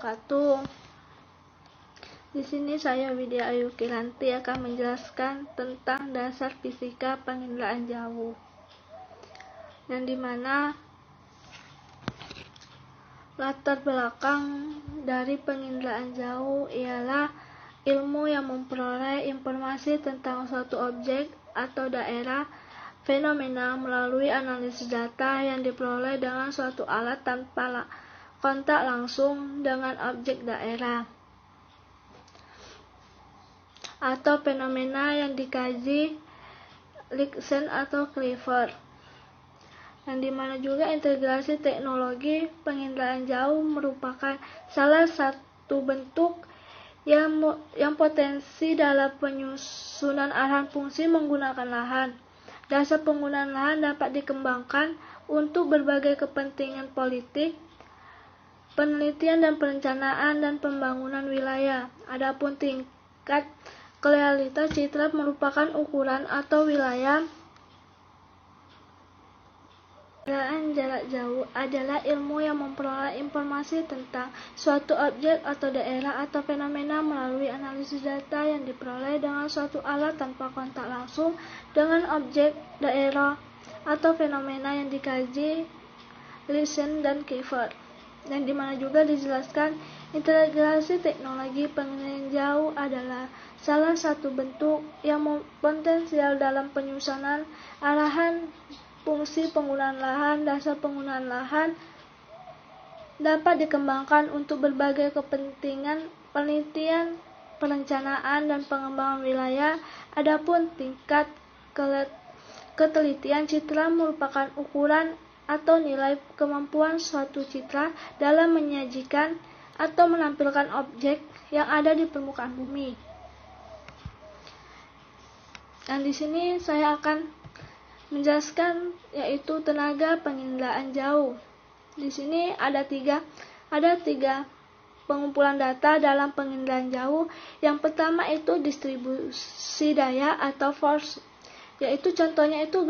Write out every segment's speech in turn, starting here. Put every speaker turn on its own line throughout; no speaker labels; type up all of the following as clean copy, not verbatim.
wabarakatuh. Di sini saya Widya Ayu Kiranti akan menjelaskan tentang dasar fisika penginderaan jauh, yang dimana latar belakang dari penginderaan jauh ialah ilmu yang memperoleh informasi tentang suatu objek atau daerah fenomena melalui analisis data yang diperoleh dengan suatu alat tanpa kontak langsung dengan objek daerah atau fenomena yang dikaji Liksen atau Clifford, yang dimana juga integrasi teknologi penginderaan jauh merupakan salah satu bentuk yang potensi dalam penyusunan arahan fungsi menggunakan lahan. Dasar penggunaan lahan dapat dikembangkan untuk berbagai kepentingan politik, penelitian dan perencanaan dan pembangunan wilayah. Adapun tingkat realitas citra merupakan ukuran atau wilayah. Penginderaan jarak jauh adalah ilmu yang memperoleh informasi tentang suatu objek atau daerah atau fenomena melalui analisis data yang diperoleh dengan suatu alat tanpa kontak langsung dengan objek, daerah, atau fenomena yang dikaji Liksen dan Clifford, yang dimana juga dijelaskan integrasi teknologi penginderaan jauh adalah salah satu bentuk yang potensial dalam penyusunan arahan fungsi penggunaan lahan. Dasar penggunaan lahan dapat dikembangkan untuk berbagai kepentingan penelitian, perencanaan, dan pengembangan wilayah. Adapun tingkat ketelitian citra merupakan ukuran atau nilai kemampuan suatu citra dalam menyajikan atau menampilkan objek yang ada di permukaan bumi. Dan di sini saya akan menjelaskan yaitu tenaga penginderaan jauh. Di sini ada tiga pengumpulan data dalam penginderaan jauh. Yang pertama itu distribusi daya atau force, yaitu contohnya itu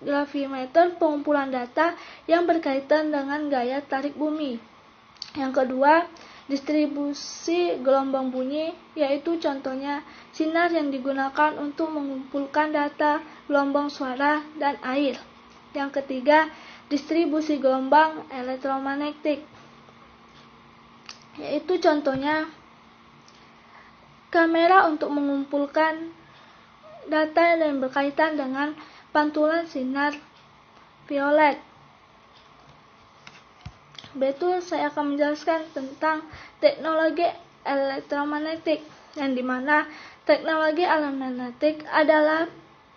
gravimeter, pengumpulan data yang berkaitan dengan gaya tarik bumi. Yang kedua, distribusi gelombang bunyi, yaitu contohnya sinar yang digunakan untuk mengumpulkan data gelombang suara dan air. Yang ketiga, distribusi gelombang elektromagnetik, yaitu contohnya kamera untuk mengumpulkan data yang berkaitan dengan pantulan sinar violet. Betul, saya akan menjelaskan tentang teknologi elektromagnetik, yang dimana teknologi elektromagnetik adalah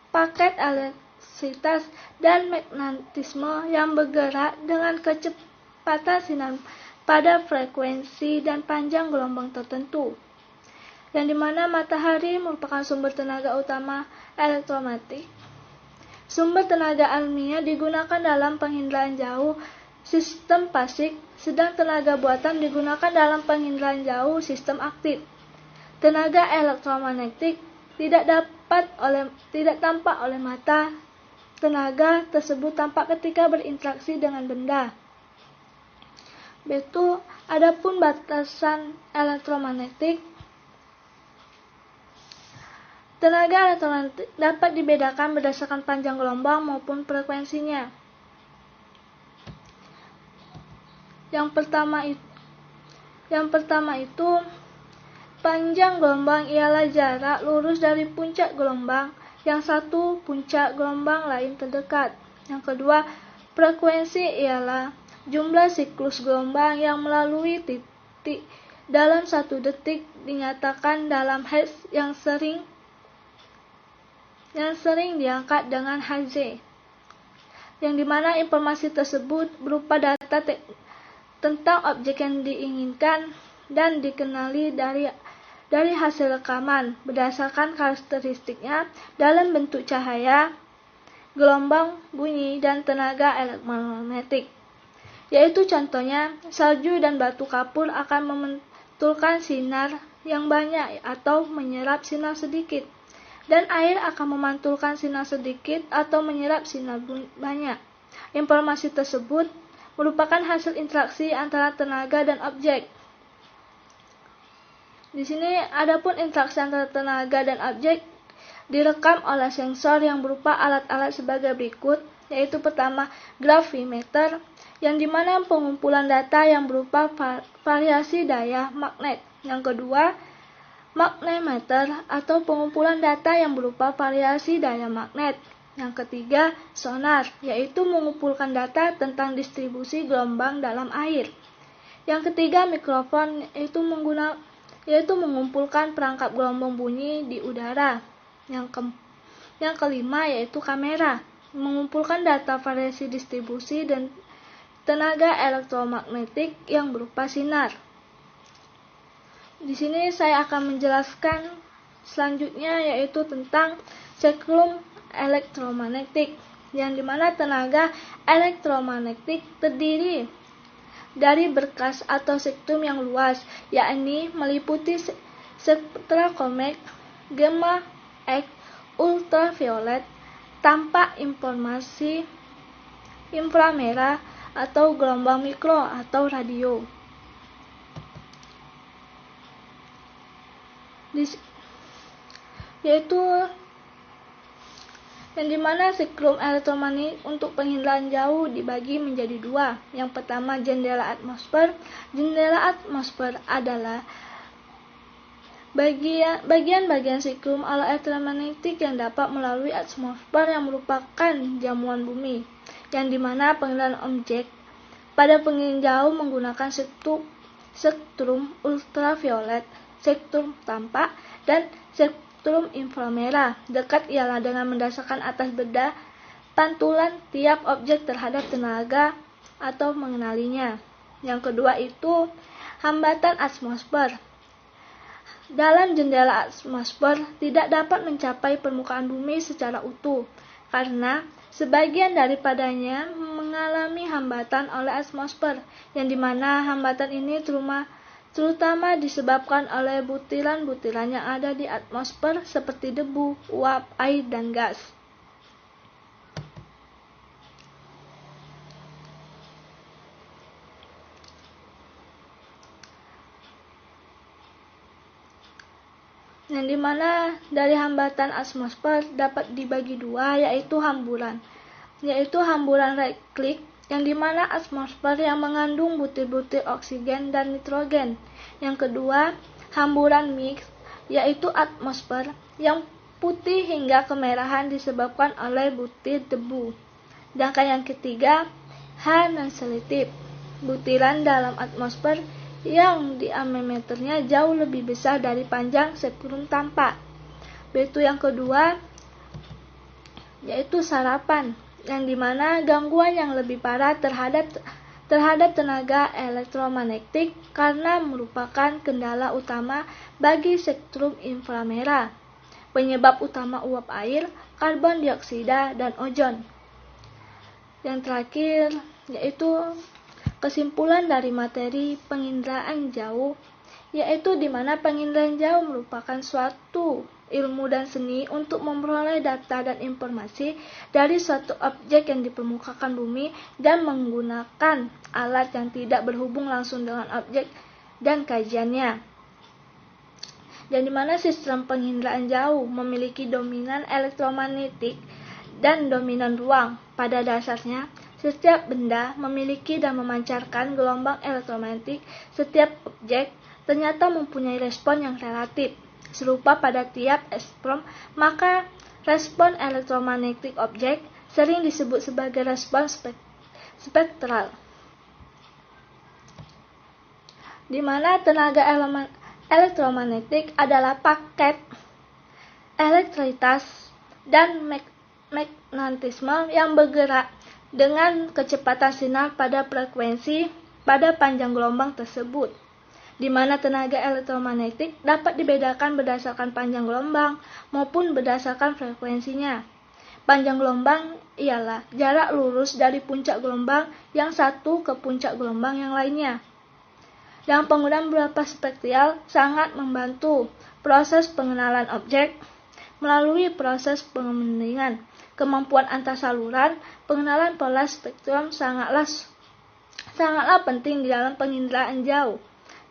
paket elektrisitas dan magnetisme yang bergerak dengan kecepatan sinar pada frekuensi dan panjang gelombang tertentu, yang dimana matahari merupakan sumber tenaga utama elektromagnetik. Sumber tenaga alamiah digunakan dalam penginderaan jauh sistem pasif, sedang tenaga buatan digunakan dalam penginderaan jauh sistem aktif. Tenaga elektromagnetik tidak tampak oleh mata. Tenaga tersebut tampak ketika berinteraksi dengan benda. Betul, adapun batasan elektromagnetik. Tenaga elektromagnetik dapat dibedakan berdasarkan panjang gelombang maupun frekuensinya. Yang pertama itu panjang gelombang ialah jarak lurus dari puncak gelombang yang satu puncak gelombang lain terdekat. Yang kedua, frekuensi ialah jumlah siklus gelombang yang melalui titik dalam satu detik, dinyatakan dalam hertz yang sering diangkat dengan Hz, yang dimana informasi tersebut berupa data tentang objek yang diinginkan dan dikenali dari hasil rekaman berdasarkan karakteristiknya dalam bentuk cahaya, gelombang bunyi, dan tenaga elektromagnetik. Yaitu contohnya, salju dan batu kapur akan memantulkan sinar yang banyak atau menyerap sinar sedikit, dan air akan memantulkan sinar sedikit atau menyerap sinar banyak. Informasi tersebut merupakan hasil interaksi antara tenaga dan objek. Di sini adapun interaksi antara tenaga dan objek direkam oleh sensor yang berupa alat-alat sebagai berikut, yaitu pertama gravimeter, yang dimana pengumpulan data yang berupa variasi daya magnet. Yang kedua, magnetometer atau pengumpulan data yang berupa variasi daya magnet. Yang ketiga, sonar, yaitu mengumpulkan data tentang distribusi gelombang dalam air. Yang ketiga, mikrofon, yaitu mengumpulkan perangkap gelombang bunyi di udara. Yang kelima yaitu kamera, mengumpulkan data variasi distribusi dan tenaga elektromagnetik yang berupa sinar. Di sini saya akan menjelaskan selanjutnya yaitu tentang spektrum elektromagnetik, yang dimana tenaga elektromagnetik terdiri dari berkas atau spektrum yang luas, yakni meliputi spektra kompleks, gamma, X, ultraviolet, tanpa informasi inframerah atau gelombang mikro atau radio. Yaitu yang dimana spektrum elektromagnetik untuk pengindaan jauh dibagi menjadi dua. Yang pertama, jendela atmosfer. Jendela atmosfer adalah bagian-bagian spektrum elektromagnetik yang dapat melalui atmosfer yang merupakan jamuan bumi, yang dimana pengindaan objek pada pengindaan jauh menggunakan spektrum ultraviolet, spektrum tampak, dan spektrum inframerah. Dekat ialah dengan mendasarkan atas beda pantulan tiap objek terhadap tenaga atau mengenalinya. Yang kedua itu hambatan atmosfer. Dalam jendela atmosfer tidak dapat mencapai permukaan bumi secara utuh, karena sebagian daripadanya mengalami hambatan oleh atmosfer, yang dimana hambatan ini terutama disebabkan oleh butiran-butiran yang ada di atmosfer seperti debu, uap, air, dan gas. Yang dimana dari hambatan atmosfer dapat dibagi dua, yaitu hamburan Rayleigh, yang dimana atmosfer yang mengandung butir-butir oksigen dan nitrogen. Yang kedua, hamburan mix, yaitu atmosfer yang putih hingga kemerahan disebabkan oleh butir debu. Sedangkan yang ketiga, non-selektif, butiran dalam atmosfer yang diameternya jauh lebih besar dari panjang spektrum tampak. Yaitu yang kedua, yaitu sarapan, yang dimana gangguan yang lebih parah terhadap tenaga elektromagnetik karena merupakan kendala utama bagi spektrum inframerah. Penyebab utama uap air, karbon dioksida, dan ozon. Yang terakhir yaitu kesimpulan dari materi penginderaan jauh, yaitu di mana penginderaan jauh merupakan suatu ilmu dan seni untuk memperoleh data dan informasi dari suatu objek yang di permukaan bumi dan menggunakan alat yang tidak berhubung langsung dengan objek dan kajiannya. Dan di mana sistem penginderaan jauh memiliki dominan elektromagnetik dan dominan ruang. Pada dasarnya, setiap benda memiliki dan memancarkan gelombang elektromagnetik. Setiap objek ternyata mempunyai respon yang relatif serupa pada tiap spektrum, maka respon elektromagnetik objek sering disebut sebagai respon spektral. Di mana tenaga elektromagnetik adalah paket elektrisitas dan magnetisme yang bergerak dengan kecepatan sinar pada frekuensi pada panjang gelombang tersebut, di mana tenaga elektromagnetik dapat dibedakan berdasarkan panjang gelombang maupun berdasarkan frekuensinya. Panjang gelombang ialah jarak lurus dari puncak gelombang yang satu ke puncak gelombang yang lainnya. Dan penggunaan beberapa spektral sangat membantu proses pengenalan objek melalui proses pengembangan. Kemampuan antar saluran pengenalan pola spektrum sangatlah penting di dalam penginderaan jauh,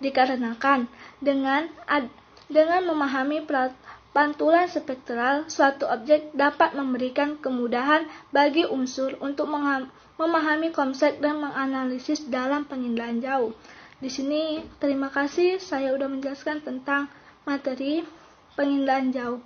dikarenakan dengan Dengan memahami pantulan spektral, suatu objek dapat memberikan kemudahan bagi unsur untuk memahami konsep dan menganalisis dalam pengindaan jauh. Di sini terima kasih, saya sudah menjelaskan tentang materi pengindaan jauh.